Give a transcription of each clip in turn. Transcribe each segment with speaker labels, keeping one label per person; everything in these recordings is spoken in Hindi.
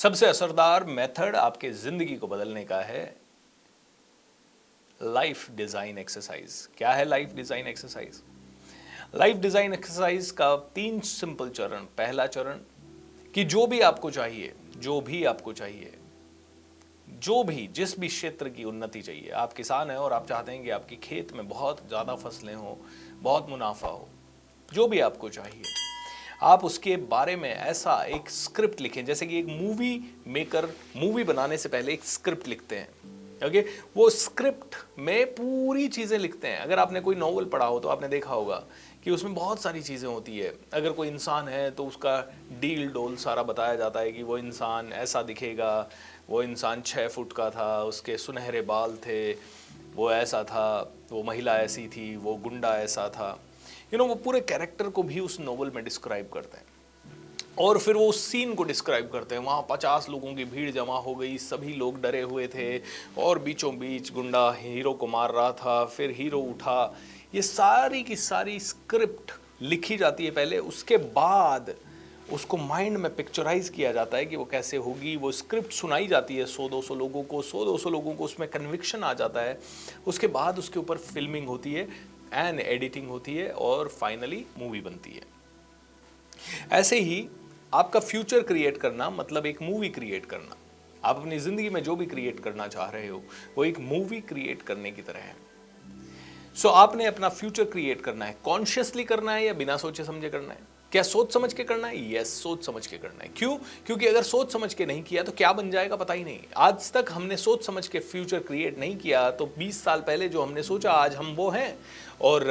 Speaker 1: सबसे असरदार मेथड आपके जिंदगी को बदलने का है लाइफ डिजाइन एक्सरसाइज। क्या है life design exercise? Life design exercise का 3 सिंपल चरण। पहला चरण कि जो भी आपको चाहिए, जो भी आपको चाहिए, जो भी जिस भी क्षेत्र की उन्नति चाहिए, आप किसान हैं और आप चाहते हैं कि आपकी खेत में बहुत ज्यादा फसलें हो, बहुत मुनाफा हो, जो भी आपको चाहिए, आप उसके बारे में ऐसा एक स्क्रिप्ट लिखें। जैसे कि एक मूवी मेकर मूवी बनाने से पहले एक स्क्रिप्ट लिखते हैं, ओके? वो स्क्रिप्ट में पूरी चीज़ें लिखते हैं। अगर आपने कोई नॉवल पढ़ा हो तो आपने देखा होगा कि उसमें बहुत सारी चीज़ें होती है। अगर कोई इंसान है तो उसका डील डोल सारा बताया जाता है कि वो इंसान ऐसा दिखेगा, वो इंसान 6 फुट का था, उसके सुनहरे बाल थे, वो ऐसा था, वो महिला ऐसी थी, वो गुंडा ऐसा था। वो पूरे कैरेक्टर को भी उस नोवेल में डिस्क्राइब करते हैं और फिर वो उस सीन को डिस्क्राइब करते हैं। वहाँ 50 लोगों की भीड़ जमा हो गई, सभी लोग डरे हुए थे और बीचों बीच गुंडा हीरो को मार रहा था, फिर हीरो उठा। ये सारी की सारी स्क्रिप्ट लिखी जाती है पहले, उसके बाद उसको माइंड में पिक्चराइज किया जाता है कि वो कैसे होगी। वो स्क्रिप्ट सुनाई जाती है 100-200 लोगों को, 100-200 लोगों को उसमें कन्विक्शन आ जाता है। उसके बाद उसके ऊपर फिल्मिंग होती है एंड एडिटिंग होती है और फाइनली मूवी बनती है। ऐसे ही आपका फ्यूचर क्रिएट करना मतलब एक मूवी क्रिएट करना। आप अपनी जिंदगी में जो भी क्रिएट करना चाह रहे हो वो एक मूवी क्रिएट करने की तरह है। सो आपने अपना फ्यूचर क्रिएट करना है, कॉन्शियसली करना है या बिना सोचे समझे करना है? क्या सोच समझ के करना है? यस, सोच समझ के करना है। क्यों? क्योंकि अगर सोच समझ के नहीं किया तो क्या बन जाएगा पता ही नहीं। आज तक हमने सोच समझ के फ्यूचर क्रिएट नहीं किया तो 20 साल पहले जो हमने सोचा आज हम वो हैं, और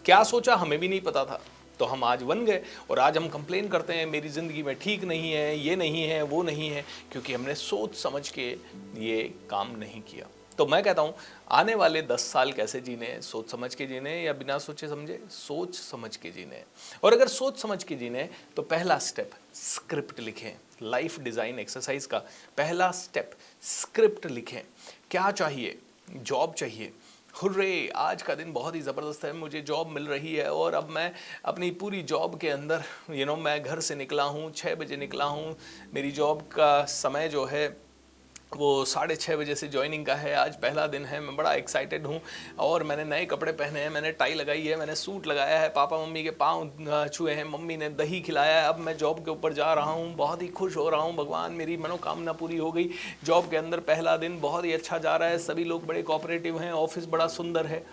Speaker 1: क्या सोचा हमें भी नहीं पता था, तो हम आज बन गए। और आज हम कंप्लेन करते हैं मेरी ज़िंदगी में ठीक नहीं है, ये नहीं है, वो नहीं है, क्योंकि हमने सोच समझ के ये काम नहीं किया। तो मैं कहता हूँ आने वाले 10 साल कैसे जीने? सोच समझ के जीने या बिना सोचे समझे? सोच समझ के जीने। और अगर सोच समझ के जीने तो पहला स्टेप स्क्रिप्ट लिखें। लाइफ डिज़ाइन एक्सरसाइज का पहला स्टेप स्क्रिप्ट लिखें। क्या चाहिए? जॉब चाहिए। हुर्रे, आज का दिन बहुत ही ज़बरदस्त है, मुझे जॉब मिल रही है और अब मैं अपनी पूरी जॉब के अंदर मैं घर से निकला हूँ, 6 बजे निकला हूँ। मेरी जॉब का समय जो है वो 6:30 बजे से ज्वाइनिंग का है। आज पहला दिन है, मैं बड़ा एक्साइटेड हूँ और मैंने नए कपड़े पहने हैं, मैंने टाई लगाई है, मैंने सूट लगाया है, पापा मम्मी के पाँव छुए हैं, मम्मी ने दही खिलाया है। अब मैं जॉब के ऊपर जा रहा हूँ, बहुत ही खुश हो रहा हूँ, भगवान मेरी मनोकामना पूरी हो गई। जॉब के अंदर पहला दिन बहुत ही अच्छा जा रहा है, सभी लोग बड़े कोऑपरेटिव हैं, ऑफिस बड़ा सुंदर है।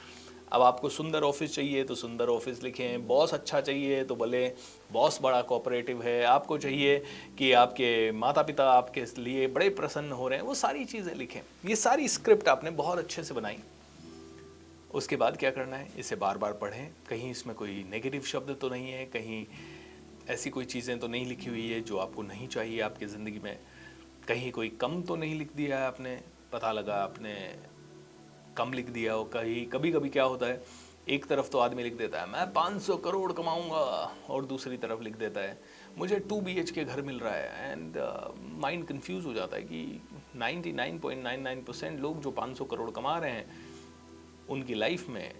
Speaker 1: अब आपको सुंदर ऑफिस चाहिए तो सुंदर ऑफिस लिखें, बॉस अच्छा चाहिए तो भले बॉस बड़ा कोऑपरेटिव है, आपको चाहिए कि आपके माता पिता आपके लिए बड़े प्रसन्न हो रहे हैं, वो सारी चीज़ें लिखें। ये सारी स्क्रिप्ट आपने बहुत अच्छे से बनाई। उसके बाद क्या करना है? इसे बार बार पढ़ें, कहीं इसमें कोई नेगेटिव शब्द तो नहीं है, कहीं ऐसी कोई चीज़ें तो नहीं लिखी हुई है जो आपको नहीं चाहिए आपकी ज़िंदगी में, कहीं कोई कम तो नहीं लिख दिया है आपने, पता लगा आपने कम लिख दिया हो। कहीं कभी कभी क्या होता है, एक तरफ तो आदमी लिख देता है मैं 500 करोड़ कमाऊंगा और दूसरी तरफ लिख देता है मुझे 2 BHK घर मिल रहा है, एंड माइंड कंफ्यूज हो जाता है कि 99.99% लोग जो 500 करोड़ कमा रहे हैं उनकी लाइफ में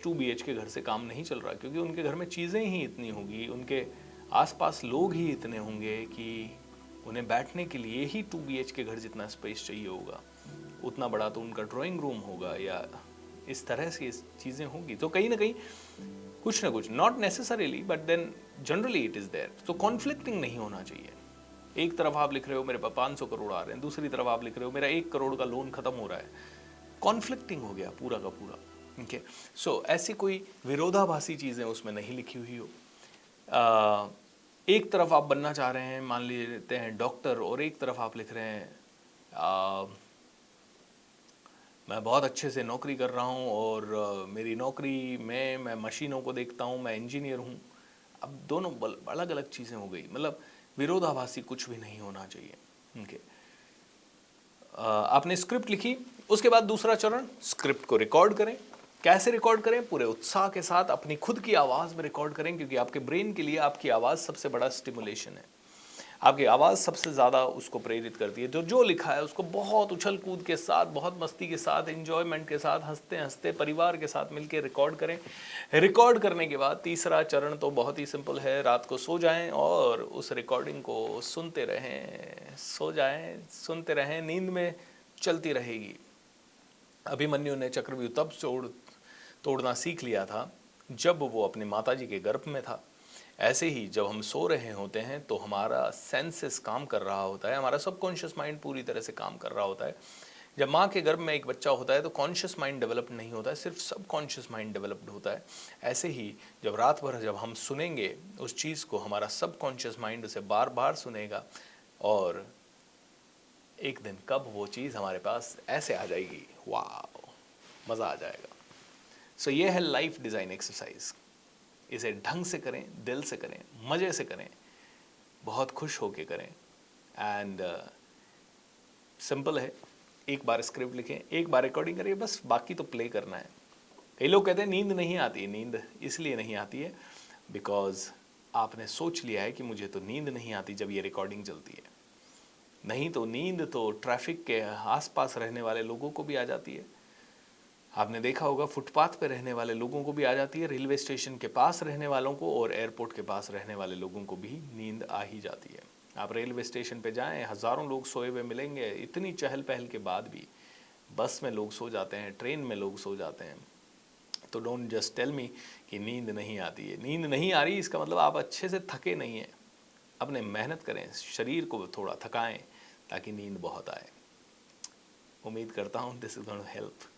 Speaker 1: 2 BHK घर से काम नहीं चल रहा, क्योंकि उनके घर में चीज़ें ही इतनी होगी, उनके आसपास लोग ही इतने होंगे कि उन्हें बैठने के लिए ही 2 BHK घर जितना स्पेस चाहिए होगा, उतना बड़ा तो उनका ड्राइंग रूम होगा या इस तरह से चीज़ें होंगी। तो कहीं ना कहीं कुछ ना कुछ, not necessarily but then generally it is there. तो कॉन्फ्लिक्टिंग नहीं होना चाहिए। एक तरफ आप लिख रहे हो मेरे पास 500 करोड़ आ रहे हैं, दूसरी तरफ आप लिख रहे हो मेरा 1 करोड़ का लोन खत्म हो रहा है। कॉन्फ्लिक्टिंग हो गया पूरा का पूरा। ओके, सो ऐसी कोई विरोधाभासी चीज़ें उसमें नहीं लिखी हुई हो। एक तरफ आप बनना चाह रहे हैं, मान लेते हैं डॉक्टर, और एक तरफ आप लिख रहे हैं मैं बहुत अच्छे से नौकरी कर रहा हूँ और मेरी नौकरी में मैं मशीनों को देखता हूँ, मैं इंजीनियर हूँ। अब दोनों अलग अलग चीज़ें हो गई, मतलब विरोधाभासी कुछ भी नहीं होना चाहिए। ओके, आपने स्क्रिप्ट लिखी, उसके बाद दूसरा चरण स्क्रिप्ट को रिकॉर्ड करें। कैसे रिकॉर्ड करें? पूरे उत्साह के साथ अपनी खुद की आवाज़ में रिकॉर्ड करें, क्योंकि आपके ब्रेन के लिए आपकी आवाज़ सबसे बड़ा स्टिमुलेशन है। आपकी आवाज़ सबसे ज़्यादा उसको प्रेरित करती है। तो जो लिखा है उसको बहुत उछल कूद के साथ, बहुत मस्ती के साथ, एंजॉयमेंट के साथ, हंसते हंसते परिवार के साथ मिलकर रिकॉर्ड करें। रिकॉर्ड करने के बाद तीसरा चरण तो बहुत ही सिंपल है, रात को सो जाएं और उस रिकॉर्डिंग को सुनते रहें। सो जाएं, सुनते रहें, नींद में चलती रहेगी। अभिमन्यु ने चक्रव्यूह तब तोड़ना सीख लिया था जब वो अपनी माताजी के गर्भ में था। ऐसे ही जब हम सो रहे होते हैं तो हमारा सेंसेस काम कर रहा होता है, हमारा सबकॉन्शियस माइंड पूरी तरह से काम कर रहा होता है। जब माँ के गर्भ में एक बच्चा होता है तो कॉन्शियस माइंड डेवलप नहीं होता है, सिर्फ सबकॉन्शियस माइंड डेवलप्ड होता है। ऐसे ही जब रात भर जब हम सुनेंगे उस चीज़ को, हमारा सबकॉन्शियस माइंड उसे बार बार सुनेगा और एक दिन कब वो चीज़ हमारे पास ऐसे आ जाएगी, वाह, मज़ा आ जाएगा। सो ये है लाइफ डिज़ाइन एक्सरसाइज। इसे ढंग से करें, दिल से करें, मज़े से करें, बहुत खुश होके करें। एंड सिंपल है, एक बार स्क्रिप्ट लिखें, एक बार रिकॉर्डिंग करिए, बस बाकी तो प्ले करना है। कई लोग कहते हैं नींद नहीं आती। नींद इसलिए नहीं आती है बिकॉज आपने सोच लिया है कि मुझे तो नींद नहीं आती जब ये रिकॉर्डिंग चलती है। नहीं तो नींद तो ट्रैफिक के आसपास रहने वाले लोगों को भी आ जाती है। आपने देखा होगा फुटपाथ पे रहने वाले लोगों को भी आ जाती है, रेलवे स्टेशन के पास रहने वालों को और एयरपोर्ट के पास रहने वाले लोगों को भी नींद आ ही जाती है। आप रेलवे स्टेशन पे जाएं, हज़ारों लोग सोए हुए मिलेंगे, इतनी चहल पहल के बाद भी बस में लोग सो जाते हैं, ट्रेन में लोग सो जाते हैं। तो डोंट जस्ट टेल मी कि नींद नहीं आती है। नींद नहीं आ रही इसका मतलब आप अच्छे से थके नहीं हैं। अपने मेहनत करें, शरीर को थोड़ा थकाएं ताकि नींद बहुत आए। उम्मीद करता हूँ this is going to help.